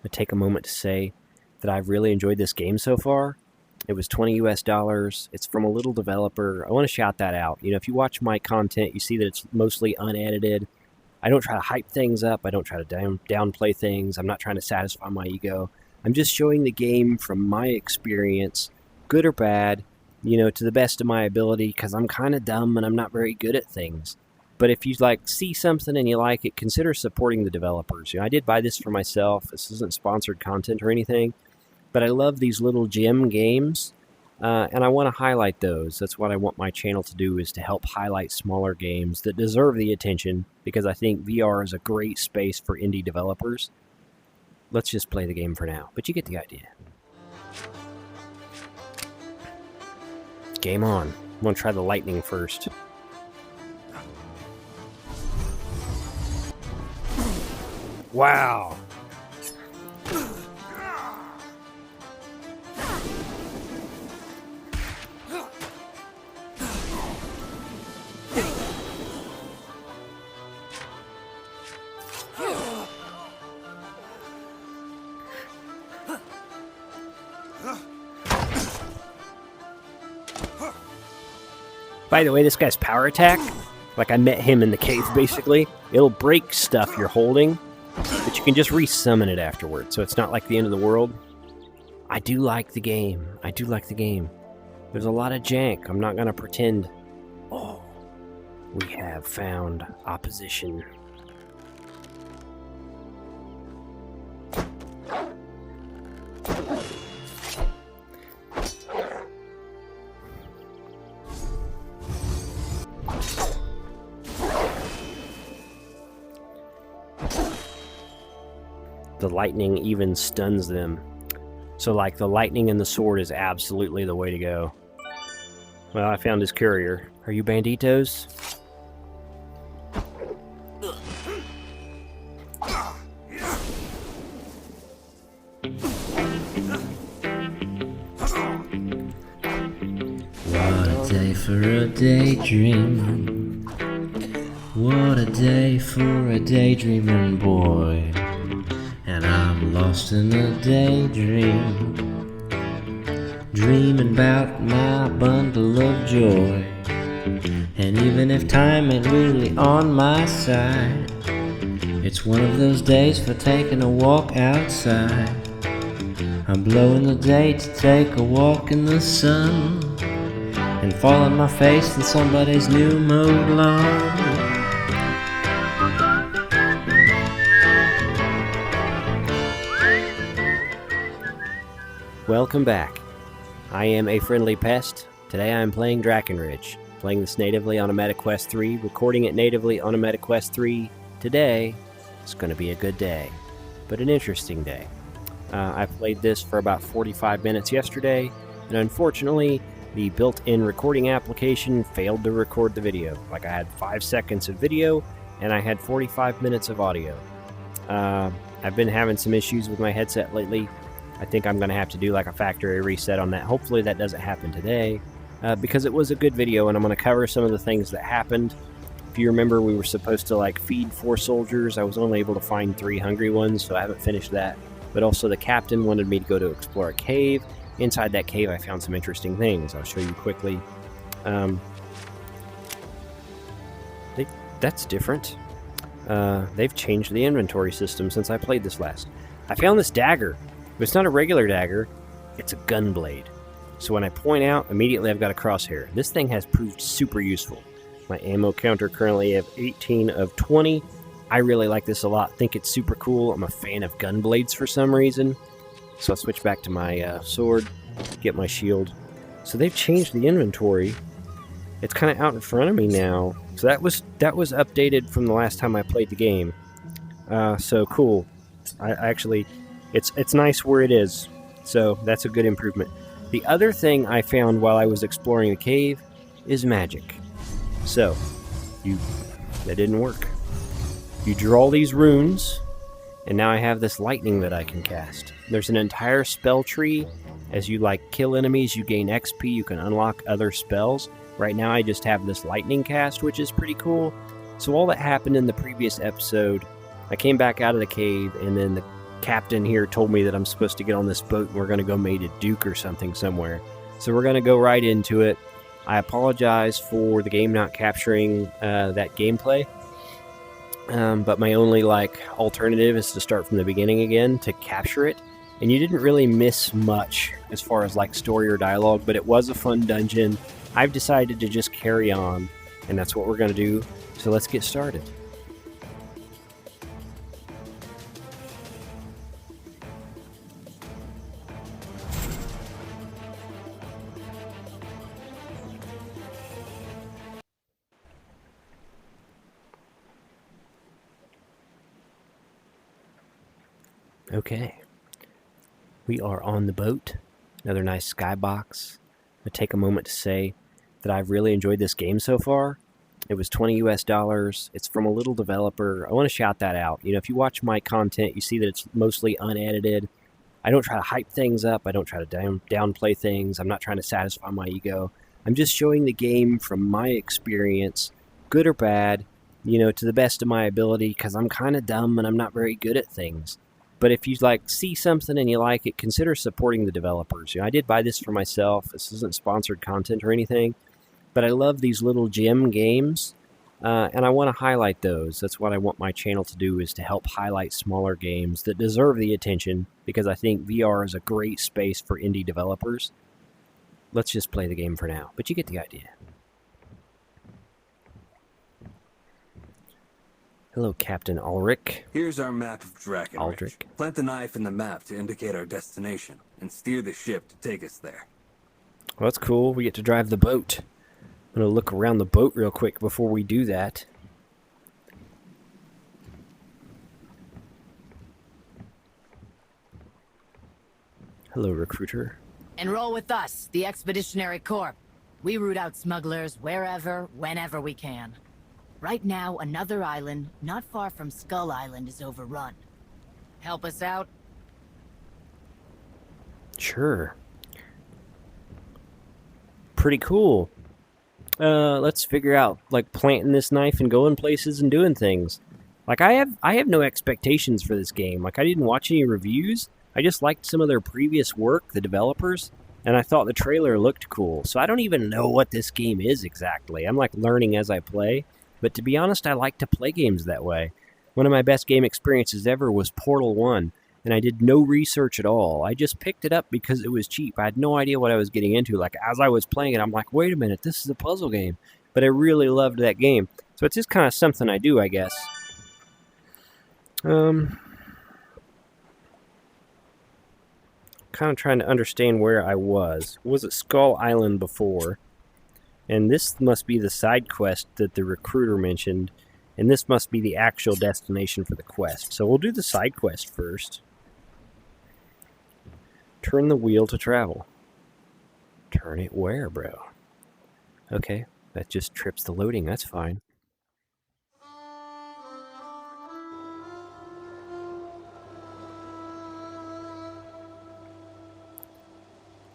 to take a moment to say that I've really enjoyed this game so far. It was $20 US. It's from a little developer. I want to shout that out. If you watch my content, you see that it's mostly unedited. I don't try to hype things up. I don't try to downplay things. I'm not trying to satisfy my ego. I'm just showing the game from my experience, good or bad, to the best of my ability, because I'm kind of dumb and I'm not very good at things. But if you see something and you like it, consider supporting the developers. I did buy this for myself. This isn't sponsored content or anything, but I love these little gem games, and I want to highlight those. That's what I want my channel to do, is to help highlight smaller games that deserve the attention, because I think VR is a great space for indie developers. Let's just play the game for now, but you get the idea. Game on. I'm going to try the lightning first. Wow. By the way, this guy's power attack, I met him in the cave basically, it'll break stuff you're holding, but you can just re-summon it afterwards, so it's not like the end of the world. I do like the game. There's a lot of jank. I'm not going to pretend. Oh, we have found opposition. The lightning even stuns them. So the lightning and the sword is absolutely the way to go. Well, I found his courier. Are you banditos? What a day for a daydream. What a day for a daydreaming boy. And I'm lost in a daydream, dreaming about my bundle of joy. And even if time ain't really on my side, it's one of those days for taking a walk outside. I'm blowing the day to take a walk in the sun and fall on my face in somebody's new mowed lawn. Welcome back. I am a friendly pest. Today I am playing DrakkenRidge, playing this natively on a MetaQuest 3, recording it natively on a MetaQuest 3. Today is going to be a good day, but an interesting day. I played this for about 45 minutes yesterday, and unfortunately, the built-in recording application failed to record the video. I had 5 seconds of video, and I had 45 minutes of audio. I've been having some issues with my headset lately. I think I'm going to have to do a factory reset on that. Hopefully that doesn't happen today, because it was a good video, and I'm going to cover some of the things that happened. If you remember, we were supposed to feed 4 soldiers. I was only able to find 3 hungry ones, so I haven't finished that. But also the captain wanted me to go to explore a cave. Inside that cave I found some interesting things. I'll show you quickly. That's different. They've changed the inventory system since I played this last. I found this dagger. It's not a regular dagger, it's a gun blade. So when I point out, immediately I've got a crosshair. This thing has proved super useful. My ammo counter currently have 18 of 20. I really like this a lot, think it's super cool. I'm a fan of gun blades for some reason. So I'll switch back to my sword, get my shield. So they've changed the inventory. It's kind of out in front of me now. So that was updated from the last time I played the game. So cool. I actually... It's nice where it is, so that's a good improvement. The other thing I found while I was exploring the cave is magic. So, that didn't work. You draw these runes, and now I have this lightning that I can cast. There's an entire spell tree. As you kill enemies, you gain XP, you can unlock other spells. Right now I just have this lightning cast, which is pretty cool. So all that happened in the previous episode, I came back out of the cave, and then captain here told me that I'm supposed to get on this boat and we're going to go mate a duke or something somewhere. So we're going to go right into it. I apologize for the game not capturing that gameplay. But my only alternative is to start from the beginning again to capture it. And you didn't really miss much as far as story or dialogue, but it was a fun dungeon. I've decided to just carry on, and that's what we're going to do. So let's get started. Okay, we are on the boat, another nice skybox. I'm going to take a moment to say that I've really enjoyed this game so far. It was $20 US. It's from a little developer. I want to shout that out. If you watch my content, you see that it's mostly unedited. I don't try to hype things up. I don't try to downplay things. I'm not trying to satisfy my ego. I'm just showing the game from my experience, good or bad, to the best of my ability, because I'm kind of dumb and I'm not very good at things. But if you see something and you like it, consider supporting the developers. I did buy this for myself. This isn't sponsored content or anything, but I love these little gem games, and I want to highlight those. That's what I want my channel to do, is to help highlight smaller games that deserve the attention, because I think VR is a great space for indie developers. Let's just play the game for now, but you get the idea. Hello, Captain Ulrich. Here's our map of DrakkenRidge. Aldrich. Plant the knife in the map to indicate our destination, and steer the ship to take us there. Well, that's cool. We get to drive the boat. I'm going to look around the boat real quick before we do that. Hello, recruiter. Enroll with us, the Expeditionary Corps. We root out smugglers wherever, whenever we can. Right now, another island, not far from Skull Island, is overrun. Help us out? Sure. Pretty cool. Let's figure out, planting this knife and going places and doing things. I have no expectations for this game. I didn't watch any reviews. I just liked some of their previous work, the developers, and I thought the trailer looked cool. So I don't even know what this game is exactly. I'm learning as I play. But to be honest, I like to play games that way. One of my best game experiences ever was Portal 1, and I did no research at all. I just picked it up because it was cheap. I had no idea what I was getting into. As I was playing it, I'm like, wait a minute, this is a puzzle game. But I really loved that game. So it's just kind of something I do, I guess. Kind of trying to understand where I was. Was it Skull Island before? And this must be the side quest that the recruiter mentioned, and this must be the actual destination for the quest. So we'll do the side quest first. Turn the wheel to travel. Turn it where, bro? Okay, that just trips the loading. That's fine.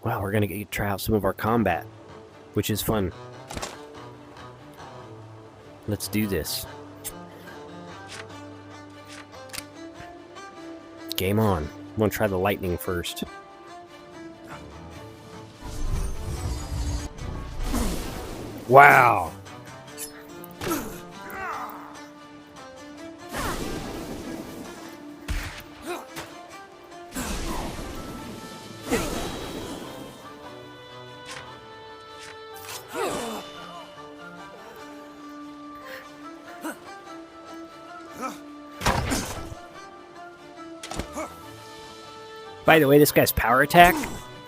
Wow, we're going to try out some of our combat, which is fun. Let's do this. Game on. I'm going to try the lightning first. Wow! By the way, this guy's power attack,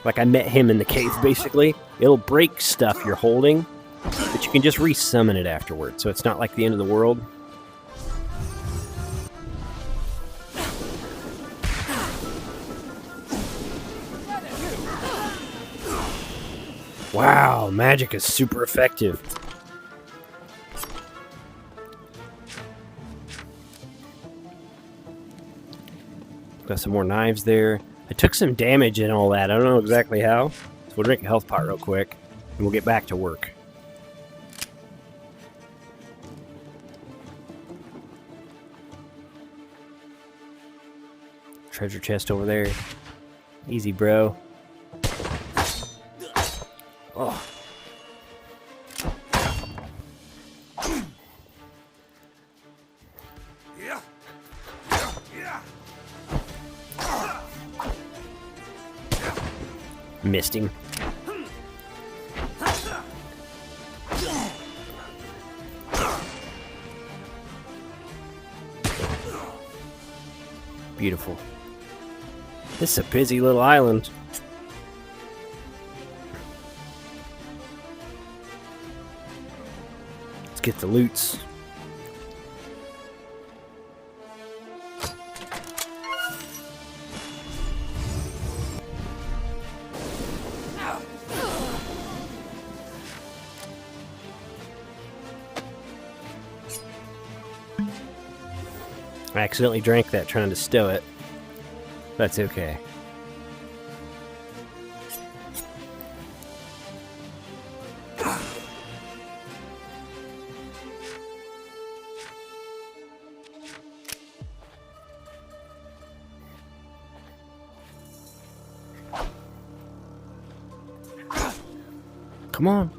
I met him in the cave basically, it'll break stuff you're holding, but you can just re-summon it afterwards, so it's not the end of the world. Wow, magic is super effective. Got some more knives there. I took some damage and all that. I don't know exactly how. So we'll drink a health pot real quick, and we'll get back to work. treasure chest over there. Easy, bro. Oh. Missed him. Beautiful. This is a busy little island. Let's get the loots. I accidentally drank that trying to stow it. That's okay. Come on.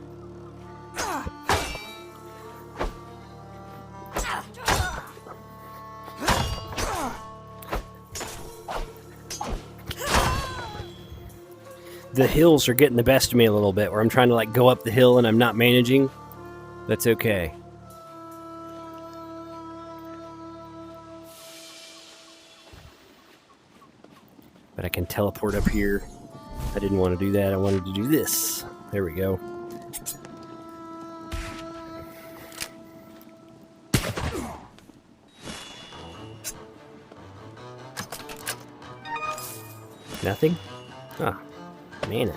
The hills are getting the best of me a little bit, where I'm trying to like go up the hill and I'm not managing. That's okay. But I can teleport up here. I didn't want to do that. I wanted to do this. There we go. Nothing? Ah. Mana.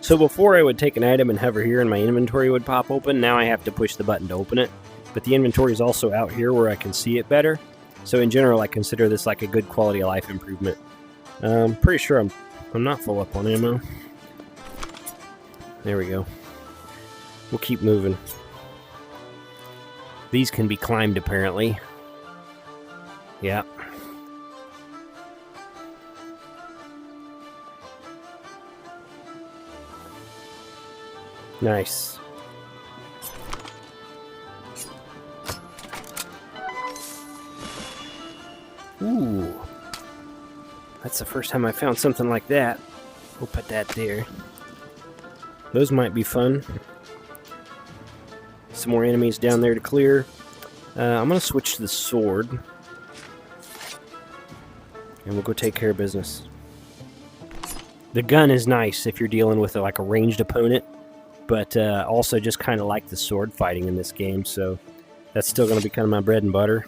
So before I would take an item and hover here and my inventory would pop open. Now I have to push the button to open it. But the inventory is also out here where I can see it better. So in general, I consider this like a good quality of life improvement. Pretty sure I'm not full up on ammo. There we go. We'll keep moving. These can be climbed apparently. Yeah. Nice. Ooh. That's the first time I found something like that. We'll put that there. Those might be fun. Some more enemies down there to clear. I'm going to switch to the sword. And we'll go take care of business. The gun is nice if you're dealing with like a ranged opponent. But also just kind of like the sword fighting in this game, so that's still going to be kind of my bread and butter.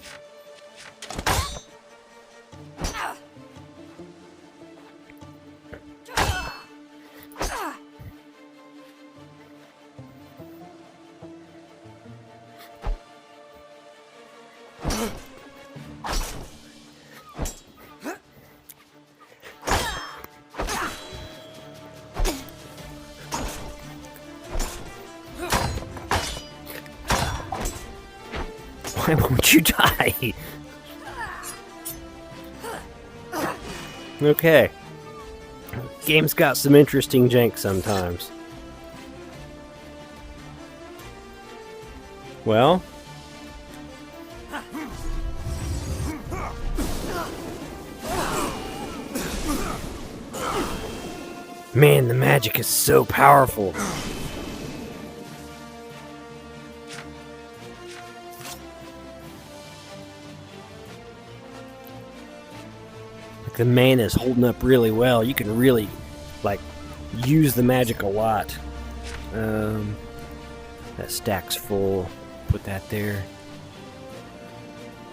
Why won't you die? Okay. Game's got some interesting jank sometimes. Well. Man, the magic is so powerful. The mana is holding up really well. You can really, like, use the magic a lot. That stack's full. Put that there.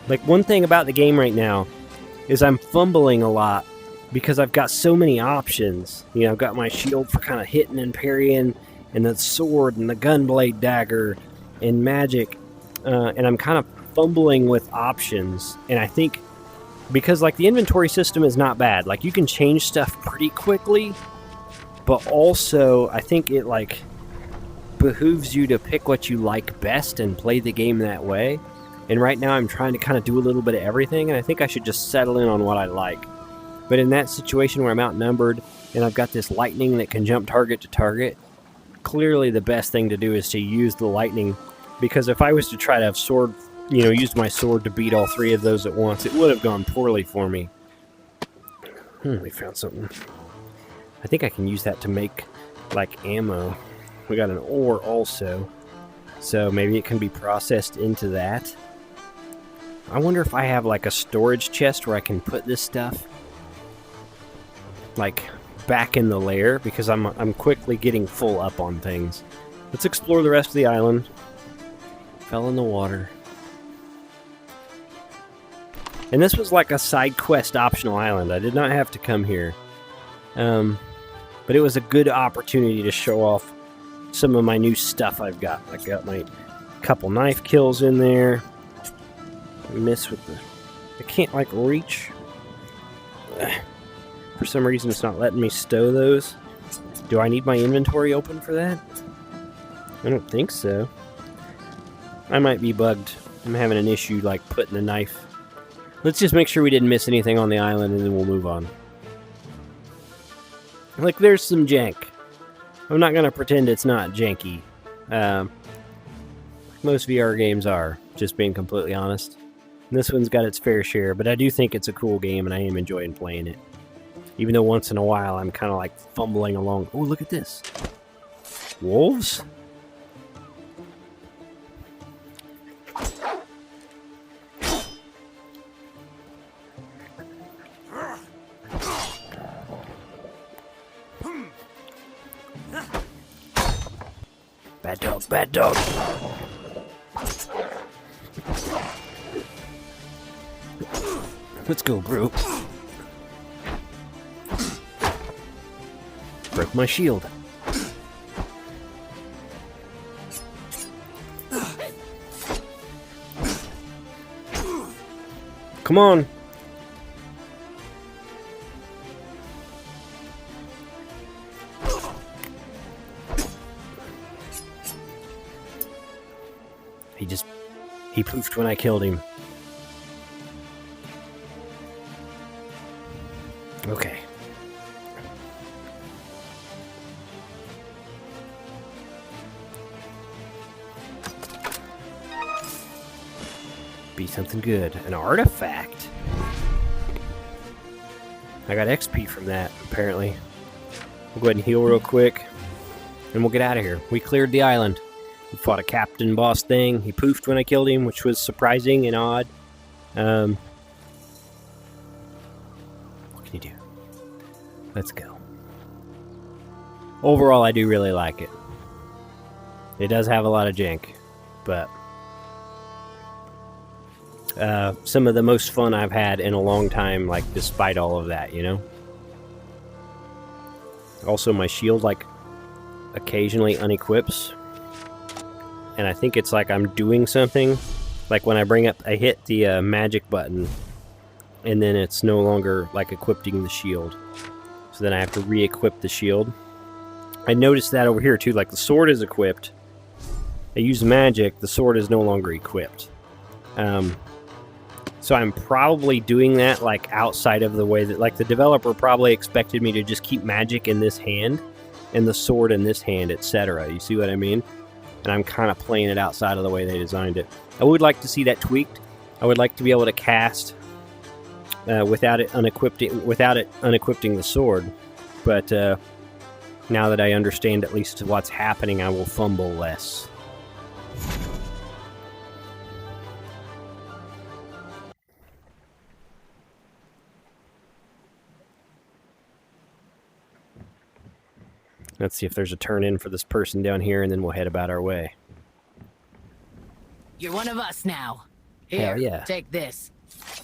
Like, one thing about the game right now is I'm fumbling a lot because I've got so many options. You know, I've got my shield for kind of hitting and parrying, and the sword and the gunblade dagger and magic, and I'm kind of fumbling with options. And I think because like the inventory system is not bad, like you can change stuff pretty quickly, but also I think it like behooves you to pick what you like best and play the game that way. And right now I'm trying to kind of do a little bit of everything, and I think I should just settle in on what I like. But in that situation where I'm outnumbered and I've got this lightning that can jump target to target, clearly the best thing to do is to use the lightning, because if I was to try to have sword, use my sword to beat all three of those at once, it would have gone poorly for me. We found something. I think I can use that to make, like, ammo. We got an ore also, so maybe it can be processed into that. I wonder if I have, like, a storage chest where I can put this stuff, like, back in the lair, because I'm quickly getting full up on things. Let's explore the rest of the island. Fell in the water. And this was like a side quest optional island. I did not have to come here. But it was a good opportunity to show off some of my new stuff I've got. I got my couple knife kills in there. I miss with the... I can't, like, reach. For some reason, it's not letting me stow those. Do I need my inventory open for that? I don't think so. I might be bugged. I'm having an issue, like, putting the knife... Let's just make sure we didn't miss anything on the island, and then we'll move on. Like, there's some jank. I'm not going to pretend it's not janky. Most VR games are, just being completely honest. And this one's got its fair share, but I do think it's a cool game, and I am enjoying playing it. Even though once in a while, I'm kind of like fumbling along. Oh, look at this. Wolves? Bad dog, bad dog. Let's go, bro. Broke my shield. Come on. He poofed when I killed him. Okay. Be something good. An artifact. I got XP from that, apparently. We'll go ahead and heal real quick, and we'll get out of here. We cleared the island. We fought a captain boss thing. He poofed when I killed him, which was surprising and odd. What can you do? Let's go. Overall, I do really like it. It does have a lot of jank, but some of the most fun I've had in a long time, like, despite all of that, you know? Also, my shield, like, occasionally unequips. And I think it's like I'm doing something. Like when I hit the magic button, and then it's no longer like equipping the shield. So then I have to re-equip the shield. I noticed that over here too, like the sword is equipped. I use magic, the sword is no longer equipped. So I'm probably doing that like outside of the way that, like, the developer probably expected me to just keep magic in this hand and the sword in this hand, etc. You see what I mean? And I'm kind of playing it outside of the way they designed it. I would like to see that tweaked. I would like to be able to cast without it unequipping the sword. But now that I understand at least what's happening, I will fumble less. Let's see if there's a turn in for this person down here, and then we'll head about our way. You're one of us now. Here, Hell yeah. Take this.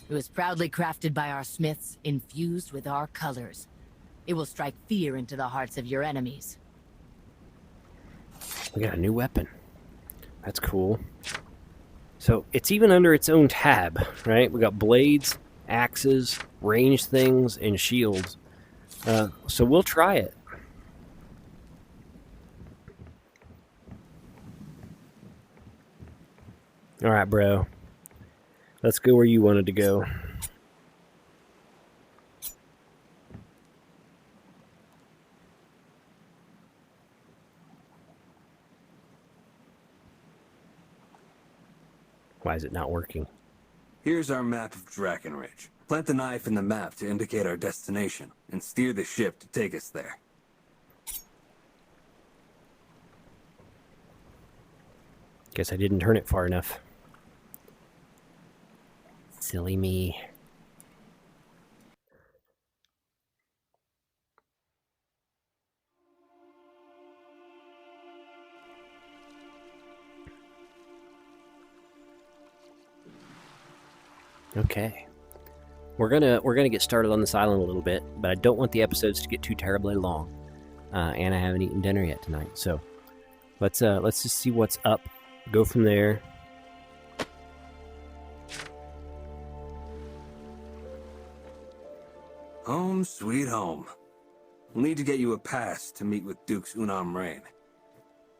It was proudly crafted by our smiths, infused with our colors. It will strike fear into the hearts of your enemies. We got a new weapon. That's cool. So it's even under its own tab, right? We got blades, axes, ranged things, and shields. So we'll try it. Alright, bro. Let's go where you wanted to go. Why is it not working? Here's our map of DrakkenRidge. Plant the knife in the map to indicate our destination, and steer the ship to take us there. Guess I didn't turn it far enough. Silly me. Okay. We're gonna get started on this island a little bit, but I don't want the episodes to get too terribly long. And I haven't eaten dinner yet tonight, so let's just see what's up. Go from there. Home sweet home. We'll need to get you a pass to meet with Duke's Unam Reign.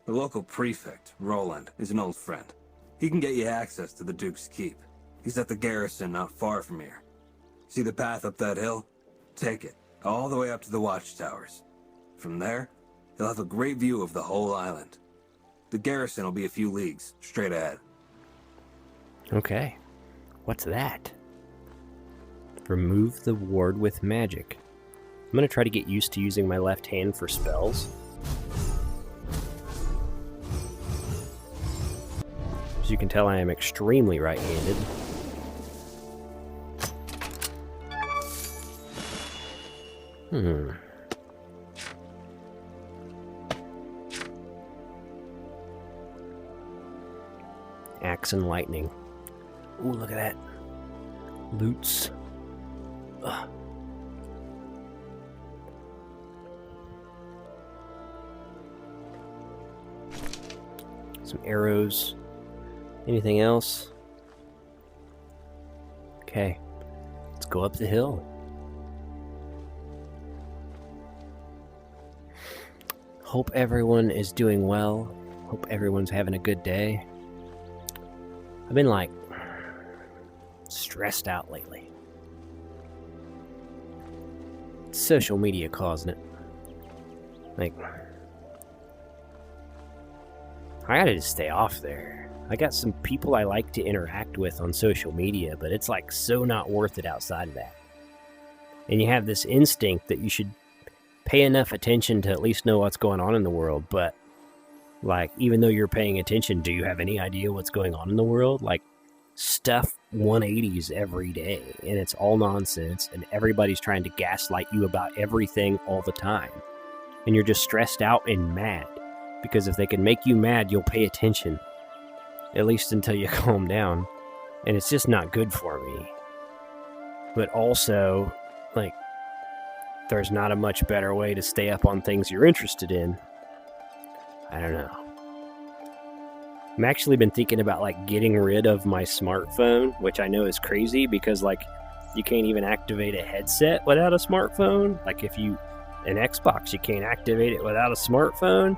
The local prefect, Roland, is an old friend. He can get you access to the Duke's keep. He's at the garrison not far from here. See the path up that hill? Take it, all the way up to the watchtowers. From there, you'll have a great view of the whole island. The garrison will be a few leagues, straight ahead. Okay. What's that? Remove the ward with magic. I'm gonna try to get used to using my left hand for spells. As you can tell, I am extremely right-handed. Axe and lightning. Ooh, look at that. Loots. Ugh. Some arrows. Anything else? Okay. Let's go up the hill. Hope everyone is doing well. Hope everyone's having a good day. I've been like stressed out lately. It's social media causing it. Like, I gotta just stay off there. I got some people I like to interact with on social media, but it's like so not worth it outside of that. And you have this instinct that you should pay enough attention to at least know what's going on in the world, but like, even though you're paying attention, do you have any idea what's going on in the world? Like, stuff 180s every day, and it's all nonsense, and everybody's trying to gaslight you about everything all the time. And you're just stressed out and mad, because if they can make you mad, you'll pay attention. At least until you calm down. And it's just not good for me. But also, like, there's not a much better way to stay up on things you're interested in. I don't know. I've actually been thinking about like getting rid of my smartphone, which I know is crazy because like you can't even activate a headset without a smartphone. Like if you an Xbox, you can't activate it without a smartphone.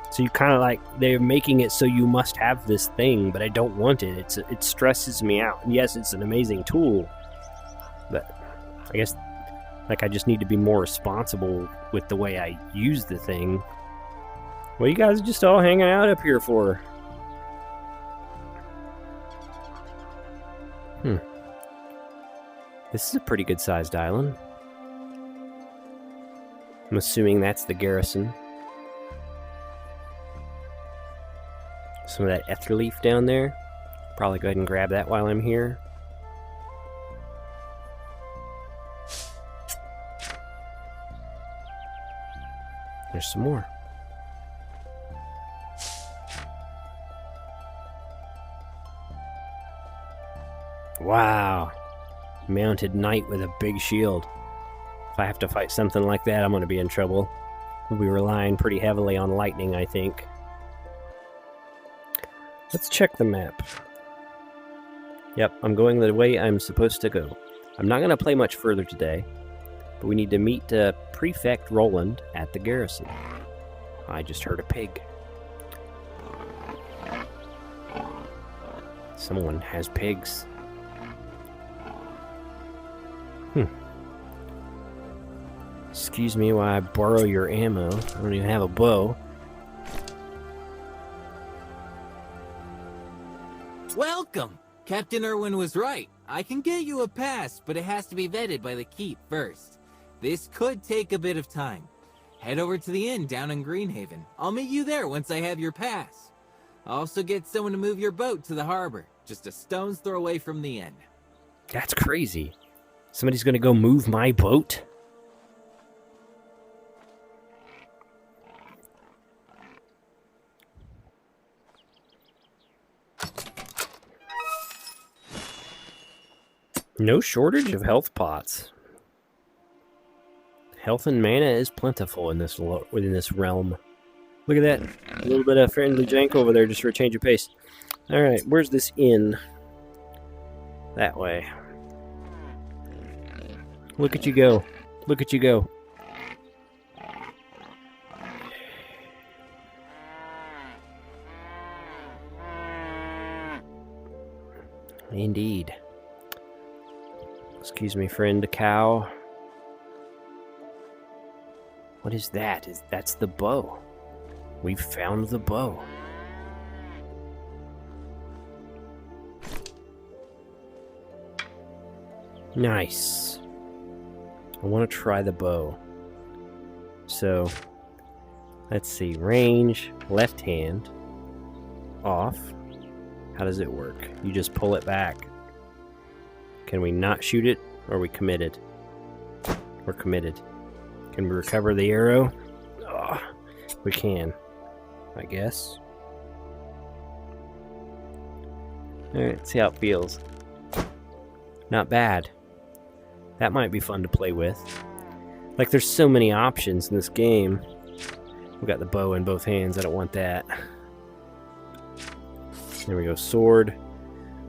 So you kind of like, they're making it so you must have this thing, but I don't want it. It stresses me out. And yes, it's an amazing tool, but I guess like I just need to be more responsible with the way I use the thing. What are you guys just all hanging out up here for? This is a pretty good sized island. I'm assuming that's the garrison. Some of that ether leaf down there. Probably go ahead and grab that while I'm here. There's some more. Wow. Mounted knight with a big shield. If I have to fight something like that, I'm going to be in trouble. We'll be relying pretty heavily on lightning, I think. Let's check the map. Yep, I'm going the way I'm supposed to go. I'm not going to play much further today, but we need to meet Prefect Roland at the garrison. I just heard a pig. Someone has pigs. Excuse me while I borrow your ammo. I don't even have a bow. Welcome! Captain Irwin was right. I can get you a pass, but it has to be vetted by the keep first. This could take a bit of time. Head over to the inn down in Greenhaven. I'll meet you there once I have your pass. I'll also get someone to move your boat to the harbor, just a stone's throw away from the inn. That's crazy. Somebody's gonna go move my boat? No shortage of health pots. Health and mana is plentiful in this realm. Look at that. A little bit of friendly jank over there just for a change of pace. Alright, where's this inn? That way. Look at you go. Look at you go. Indeed. Excuse me, friend, cow. What is that? That's the bow. We've found the bow. Nice. I want to try the bow. So, let's see. Range, left hand, off. How does it work? You just pull it back. Can we not shoot it? Or are we committed? We're committed. Can we recover the arrow? Oh, we can, I guess. Alright, let's see how it feels. Not bad. That might be fun to play with. Like, there's so many options in this game. We've got the bow in both hands. I don't want that. There we go. Sword.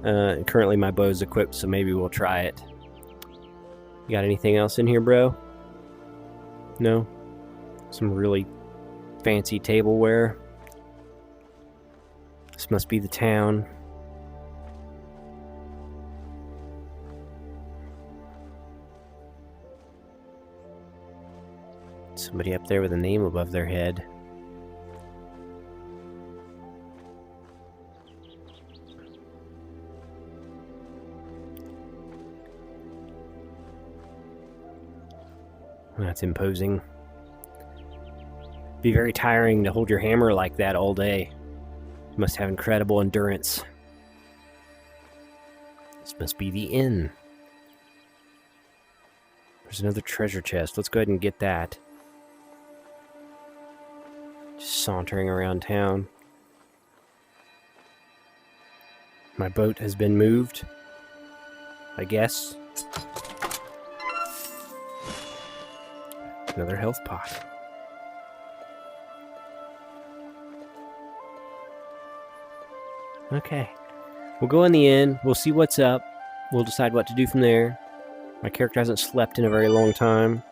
Currently my bow's equipped, so maybe we'll try it. You got anything else in here, bro? No? Some really fancy tableware. This must be the town. Somebody up there with a name above their head. That's imposing. Be very tiring to hold your hammer like that all day. You must have incredible endurance. This must be the inn. There's another treasure chest. Let's go ahead and get that. Just sauntering around town. My boat has been moved, I guess. Another health pot. Okay. We'll go in the inn. We'll see what's up. We'll decide what to do from there. My character hasn't slept in a very long time.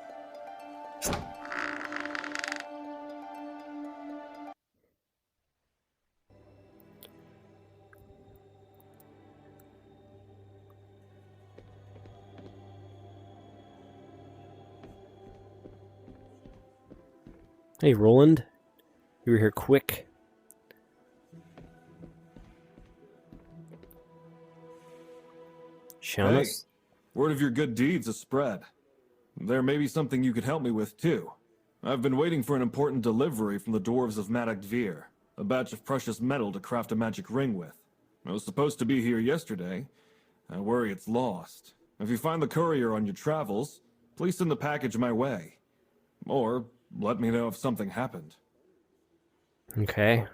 Hey, Roland. You were here quick. Hey, Shamus? word of your good deeds has spread. There may be something you could help me with, too. I've been waiting for an important delivery from the dwarves of DrakkenRidge, a batch of precious metal to craft a magic ring with. I was supposed to be here yesterday. I worry it's lost. If you find the courier on your travels, please send the package my way. Or let me know if something happened. Okay.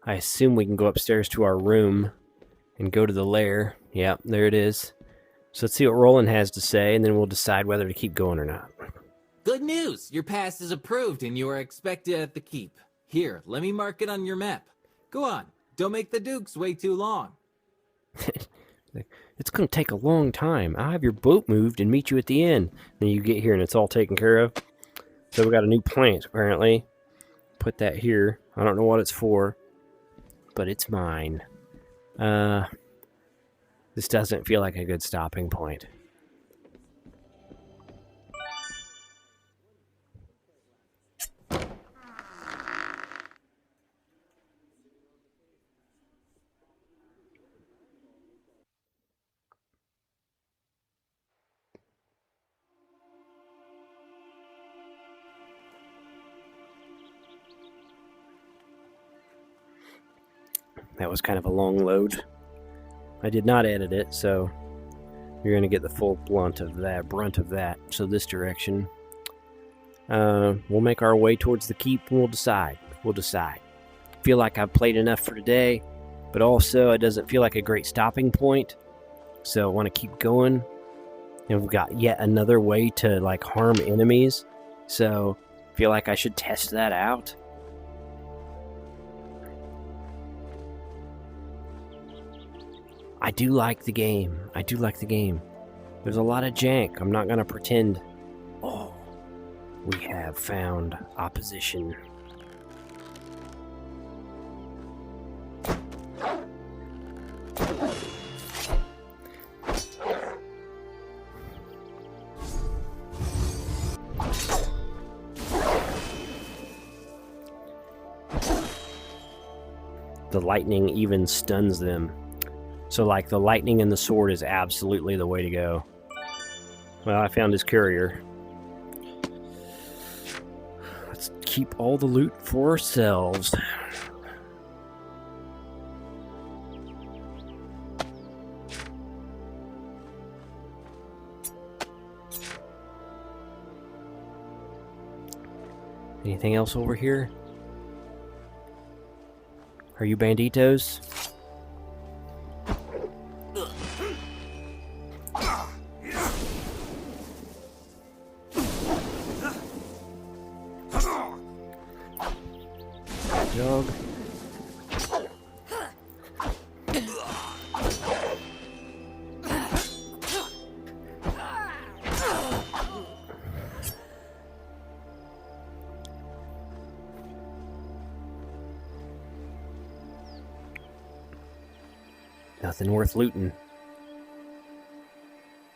I assume we can go upstairs to our room and go to the lair. Yep, there it is. So let's see what Roland has to say, and then we'll decide whether to keep going or not. Good news! Your pass is approved and you are expected at the keep. Here, let me mark it on your map. Go on, don't make the Dukes wait too long. It's going to take a long time. I'll have your boat moved and meet you at the inn. Then you get here and it's all taken care of. So we got a new plant, apparently. Put that here. I don't know what it's for, but it's mine. This doesn't feel like a good stopping point. That was kind of a long load. I did not edit it, so you're going to get the full brunt of that. So this direction. We'll make our way towards the keep and we'll decide. Feel like I've played enough for today, but also it doesn't feel like a great stopping point. So I want to keep going. And we've got yet another way to like harm enemies. So I feel like I should test that out. I do like the game. There's a lot of jank. I'm not going to pretend. Oh, we have found opposition. The lightning even stuns them. So, like, the lightning and the sword is absolutely the way to go. Well, I found his courier. Let's keep all the loot for ourselves. Anything else over here? Are you banditos? Dog. Nothing worth looting.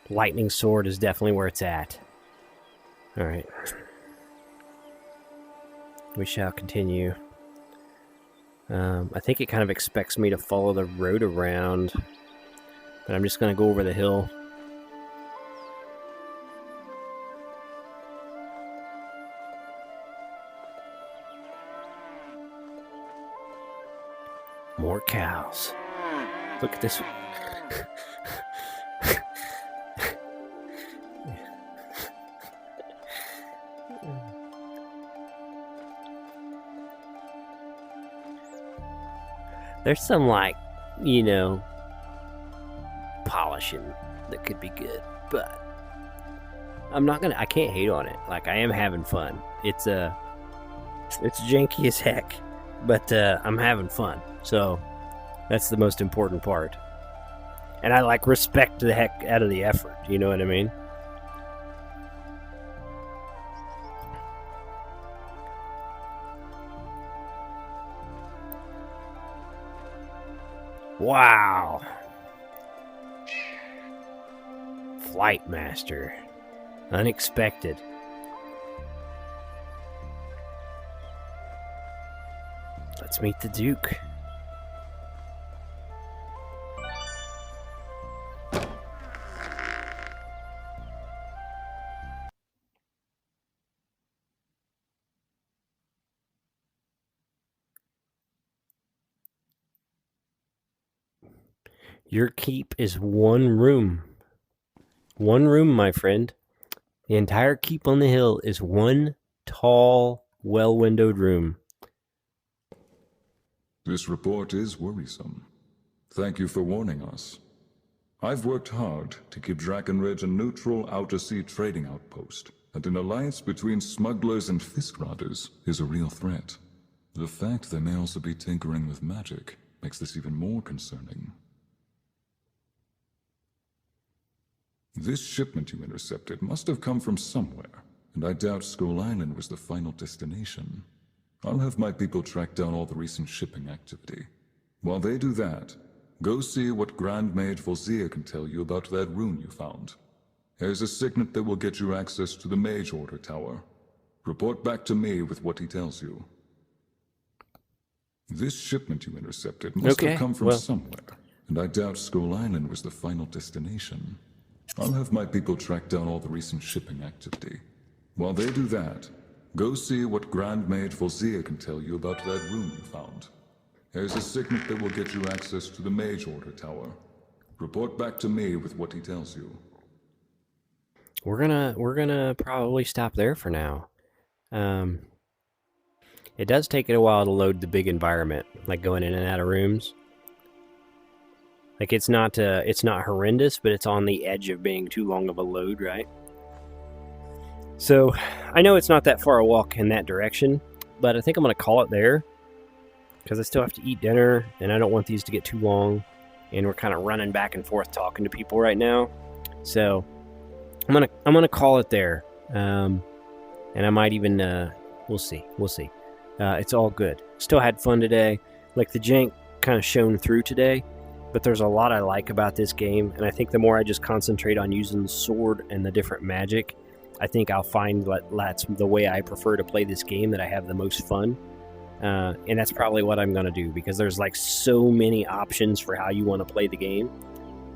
Lightning sword is definitely where it's at. Alright. We shall continue. I think it kind of expects me to follow the road around. But I'm just going to go over the hill. More cows. Look at this. There's some, like, you know, polishing that could be good, but I can't hate on it. Like, I am having fun. It's janky as heck, but I'm having fun. So that's the most important part. And I, like, respect the heck out of the effort. You know what I mean? Wow. Flight Master. Unexpected. Let's meet the Duke. Your keep is one room. One room, my friend. The entire keep on the hill is one tall, well-windowed room. This report is worrisome. Thank you for warning us. I've worked hard to keep DrakkenRidge a neutral outer-sea trading outpost, and an alliance between smugglers and Fisk Riders is a real threat. The fact they may also be tinkering with magic makes this even more concerning. This shipment you intercepted must have come from somewhere, and I doubt Skull Island was the final destination. I'll have my people track down all the recent shipping activity. While they do that, Go see what Grand Mage Volzia can tell you about that rune you found. There's a signet that will get you access to the Mage Order Tower. Report back to me with what he tells you. This shipment you intercepted must have come from somewhere, and I doubt Skull Island was the final destination. I'll have my people track down all the recent shipping activity. While they do that, go see what Grand Mage Volzia can tell you about that rune you found. There's a signet that will get you access to the Mage Order Tower. Report back to me with what he tells you. We're gonna probably stop there for now. It does take it a while to load the big environment, like going in and out of rooms. Like it's not horrendous, but it's on the edge of being too long of a load, right? So I know it's not that far a walk in that direction, but I think I'm gonna call it there because I still have to eat dinner, and I don't want these to get too long. And we're kind of running back and forth talking to people right now, so I'm gonna call it there. And I might even we'll see. It's all good. Still had fun today. Like the jank kind of shone through today, but there's a lot I like about this game, and I think the more I just concentrate on using the sword and the different magic, I think I'll find that's the way I prefer to play this game, that I have the most fun. And that's probably what I'm going to do, because there's like so many options for how you want to play the game,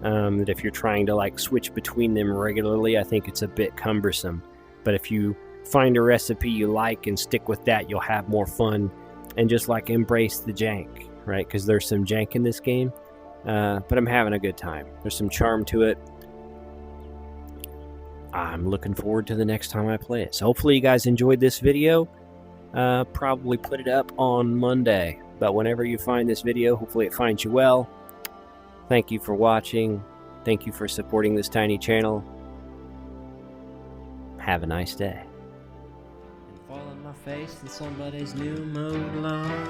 that if you're trying to like switch between them regularly, I think it's a bit cumbersome. But if you find a recipe you like and stick with that, you'll have more fun and just like embrace the jank, right? Because there's some jank in this game, but I'm having a good time. There's some charm to it. I'm looking forward to the next time I play it. So hopefully you guys enjoyed this video. Probably put it up on Monday, but whenever you find this video, hopefully it finds you well. Thank you for watching. Thank you for supporting this tiny channel. Have a nice day. Fall on my face in somebody's new mode lawn.